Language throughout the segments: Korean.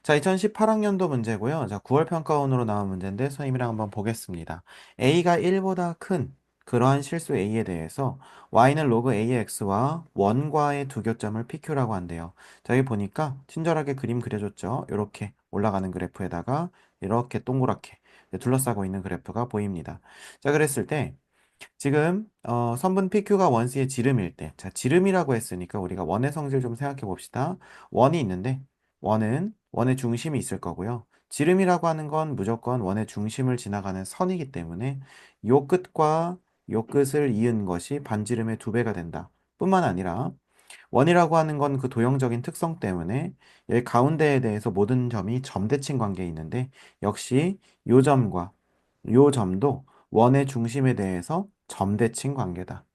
자, 2018학년도 문제고요. 자, 9월 평가원으로 나온 문제인데 선생님이랑 한번 보겠습니다. a가 1보다 큰 그러한 실수 a에 대해서 y는 로그 a의 x와 원과의 두 교점을 pq라고 한대요. 자, 여기 보니까 친절하게 그림 그려줬죠. 이렇게 올라가는 그래프에다가 이렇게 동그랗게 둘러싸고 있는 그래프가 보입니다. 자, 그랬을 때 지금 선분 PQ가 원시의 지름일 때, 자, 지름이라고 했으니까 우리가 원의 성질 좀 생각해 봅시다. 원이 있는데 원은 원의 중심이 있을 거고요. 지름이라고 하는 건 무조건 원의 중심을 지나가는 선이기 때문에 요 끝과 요 끝을 이은 것이 반지름의 두 배가 된다. 뿐만 아니라 원이라고 하는 건 그 도형적인 특성 때문에 여기 가운데에 대해서 모든 점이 점대칭 관계에 있는데 역시 요 점과 요 점도 원의 중심에 대해서 점대칭 관계다.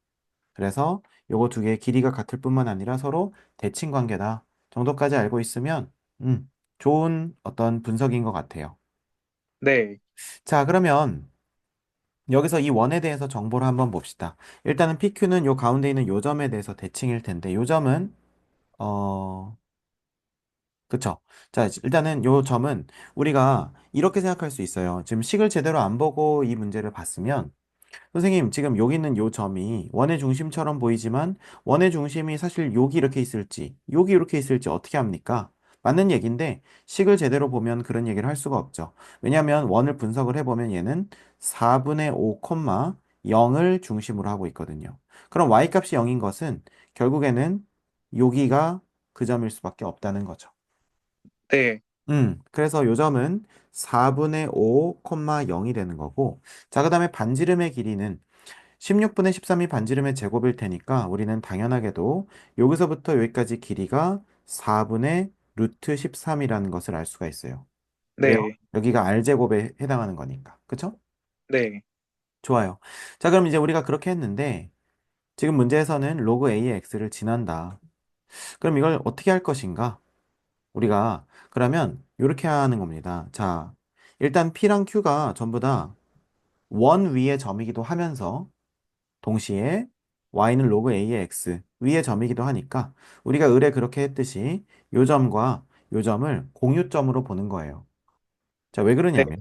그래서 요거 두 개의 길이가 같을 뿐만 아니라 서로 대칭 관계다. 정도까지 알고 있으면 좋은 어떤 분석인 것 같아요. 네, 자, 그러면 여기서 이 원에 대해서 정보를 한번 봅시다. 일단은 PQ는 요 가운데 있는 요 점에 대해서 대칭일 텐데 요 점은 어 그쵸. 자, 일단은 요 점은 우리가 이렇게 생각할 수 있어요. 지금 식을 제대로 안 보고 이 문제를 봤으면 선생님, 지금 여기 있는 요 점이 원의 중심처럼 보이지만 원의 중심이 사실 여기 이렇게 있을지, 여기 이렇게 있을지 어떻게 합니까? 맞는 얘기인데 식을 제대로 보면 그런 얘기를 할 수가 없죠. 왜냐하면 원을 분석을 해보면 얘는 4분의 5, 0을 중심으로 하고 있거든요. 그럼 y값이 0인 것은 결국에는 여기가 그 점일 수밖에 없다는 거죠. 네, 그래서 요 점은 4분의 5, 0이 되는 거고 자, 그 다음에 반지름의 길이는 16분의 13이 반지름의 제곱일 테니까 우리는 당연하게도 여기서부터 여기까지 길이가 4분의 루트 13이라는 것을 알 수가 있어요. 왜요? 네, 여기가 R제곱에 해당하는 거니까. 그쵸? 네, 좋아요. 자, 그럼 이제 우리가 그렇게 했는데 지금 문제에서는 로그 A의 X를 지난다. 그럼 이걸 어떻게 할 것인가? 우리가 그러면 이렇게 하는 겁니다. 자, 일단 P랑 Q가 전부 다 원 위의 점이기도 하면서 동시에 y는 로그 a의 x 위의 점이기도 하니까 우리가 을에 그렇게 했듯이 요 점과 요 점을 공유점으로 보는 거예요. 자, 왜 네, 그러냐면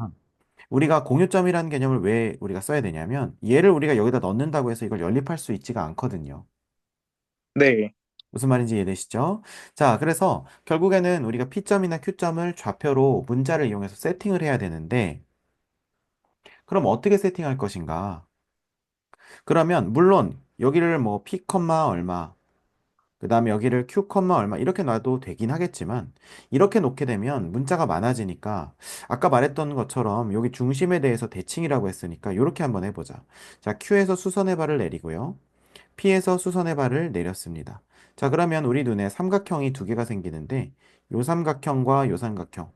우리가 공유점이라는 개념을 왜 우리가 써야 되냐면 얘를 우리가 여기다 넣는다고 해서 이걸 연립할 수 있지가 않거든요. 네, 무슨 말인지 이해되시죠? 자, 그래서 결국에는 우리가 P점이나 Q점을 좌표로 문자를 이용해서 세팅을 해야 되는데 그럼 어떻게 세팅할 것인가? 그러면 물론 여기를 뭐 P, 얼마 그 다음에 여기를 Q, 얼마 이렇게 놔도 되긴 하겠지만 이렇게 놓게 되면 문자가 많아지니까 아까 말했던 것처럼 여기 중심에 대해서 대칭이라고 했으니까 이렇게 한번 해보자. 자, Q에서 수선의 발을 내리고요. P에서 수선의 발을 내렸습니다. 자, 그러면 우리 눈에 삼각형이 두 개가 생기는데 요 삼각형과 요 삼각형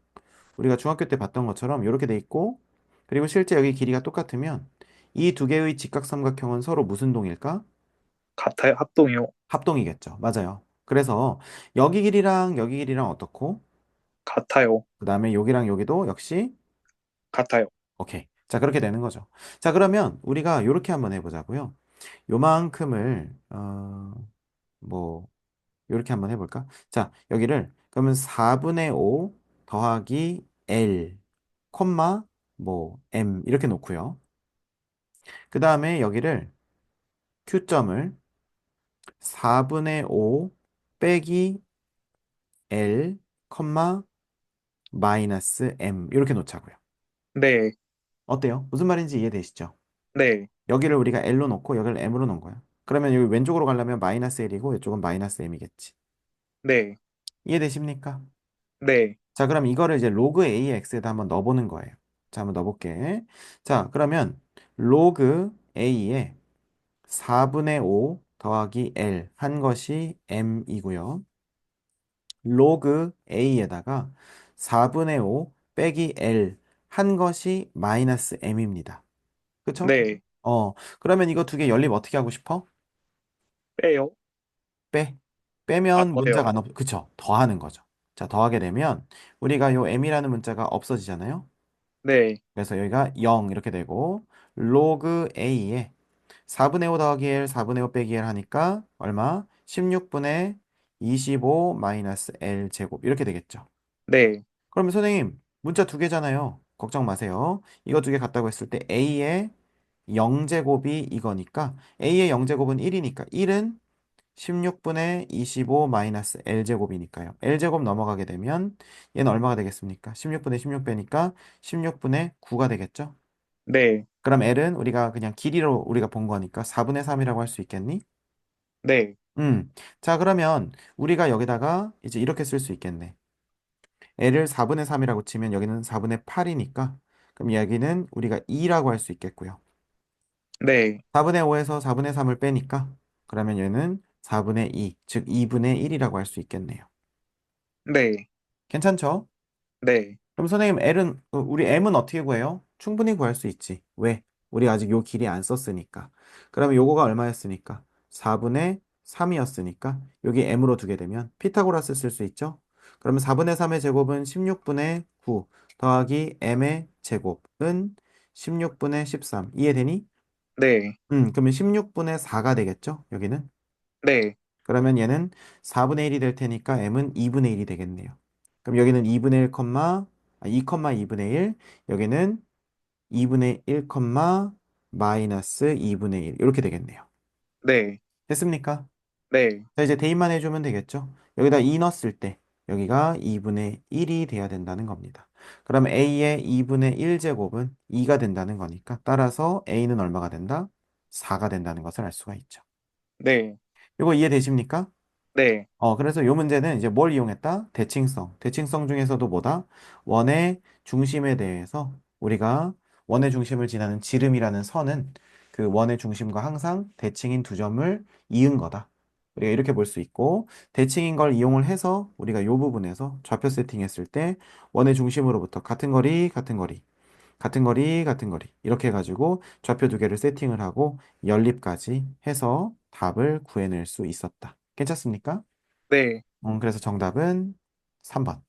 우리가 중학교 때 봤던 것처럼 이렇게 돼 있고 그리고 실제 여기 길이가 똑같으면 이 두 개의 직각삼각형은 서로 무슨 동일까? 같아요. 합동이요. 합동이겠죠. 맞아요. 그래서 여기 길이랑 여기 길이랑 어떻고? 같아요. 그 다음에 여기랑 여기도 역시 같아요. 오케이. 자, 그렇게 되는 거죠. 자, 그러면 우리가 이렇게 한번 해보자고요. 요만큼을 뭐 이렇게 한번 해볼까? 자, 여기를 그러면 4분의 5 더하기 L 콤마 뭐 M 이렇게 놓고요. 그 다음에 여기를 Q점을 4분의 5 빼기 L 콤마 마이너스 m 이렇게 놓자고요. 네, 어때요? 무슨 말인지 이해되시죠? 네, 여기를 우리가 l로 놓고 여기를 m으로 놓은 거야. 그러면 여기 왼쪽으로 가려면 마이너스 l이고 이쪽은 마이너스 m이겠지. 네, 이해되십니까? 네, 자, 그럼 이거를 이제 로그 AX에다 한번 넣어보는 거예요. 자, 한번 넣어볼게. 자, 그러면 로그 A에 4분의 5 더하기 L 한 것이 M이고요. 로그 A에다가 4분의 5 빼기 L 한 것이 마이너스 M입니다. 그쵸? 네. 그러면 이거 두 개 연립 어떻게 하고 싶어? 빼요. 빼. 아, 빼면 더해요. 문자가 안 그쵸? 더하는 거죠. 자, 더하게 되면 우리가 요 m이라는 문자가 없어지잖아요. 네, 그래서 여기가 0 이렇게 되고 로그 a에 4분의 5 더하기 l 4분의 5 빼기 l 하니까 얼마? 16분의 25 마이너스 l 제곱 이렇게 되겠죠. 네, 그러면 선생님, 문자 두 개잖아요. 걱정 마세요. 이거 두 개 같다고 했을 때 A의 0제곱이 이거니까 A의 0제곱은 1이니까 1은 16분의 25 마이너스 L제곱이니까요. L제곱 넘어가게 되면 얘는 얼마가 되겠습니까? 16분의 16 빼니까 16분의 9가 되겠죠? 네. 그럼 L은 우리가 그냥 길이로 우리가 본 거니까 4분의 3이라고 할 수 있겠니? 네. 자, 그러면 우리가 여기다가 이제 이렇게 쓸 수 있겠네. L을 4분의 3이라고 치면 여기는 4분의 8이니까 그럼 여기는 우리가 2라고 할 수 있겠고요. 네. 4분의 5에서 4분의 3을 빼니까 그러면 얘는 4분의 2, 즉 2분의 1이라고 할 수 있겠네요. 네. 괜찮죠? 네. 그럼 선생님 우리 M은 어떻게 구해요? 충분히 구할 수 있지. 왜? 우리 아직 요 길이 안 썼으니까. 그러면 요거가 얼마였으니까? 4분의 3이었으니까 여기 M으로 두게 되면 피타고라스 쓸 수 있죠? 그러면 4분의 3의 제곱은 16분의 9 더하기 M의 제곱은 16분의 13. 이해되니? 네. 그러면 16분의 4가 되겠죠? 여기는? 네. 그러면 얘는 4분의 1이 될 테니까 m은 2분의 1이 되겠네요. 그럼 여기는 2분의 1, 2분의 1, 여기는 2분의 1, 마이너스 2분의 1 이렇게 되겠네요. 네. 됐습니까? 네. 자, 이제 대입만 해주면 되겠죠? 여기다 2 넣었을 때 여기가 2분의 1이 돼야 된다는 겁니다. 그럼 a의 2분의 1제곱은 2가 된다는 거니까 따라서 a는 얼마가 된다? 4가 된다는 것을 알 수가 있죠. 네. 이거 이해되십니까? 네. 그래서 이 문제는 이제 뭘 이용했다? 대칭성. 대칭성 중에서도 뭐다? 원의 중심에 대해서 우리가 원의 중심을 지나는 지름이라는 선은 그 원의 중심과 항상 대칭인 두 점을 이은 거다. 우리가 이렇게 볼 수 있고, 대칭인 걸 이용을 해서 우리가 이 부분에서 좌표 세팅했을 때 원의 중심으로부터 같은 거리, 같은 거리, 같은 거리, 같은 거리. 이렇게 해가지고 좌표 두 개를 세팅을 하고 연립까지 해서 답을 구해낼 수 있었다. 괜찮습니까? 네. 그래서 정답은 3번.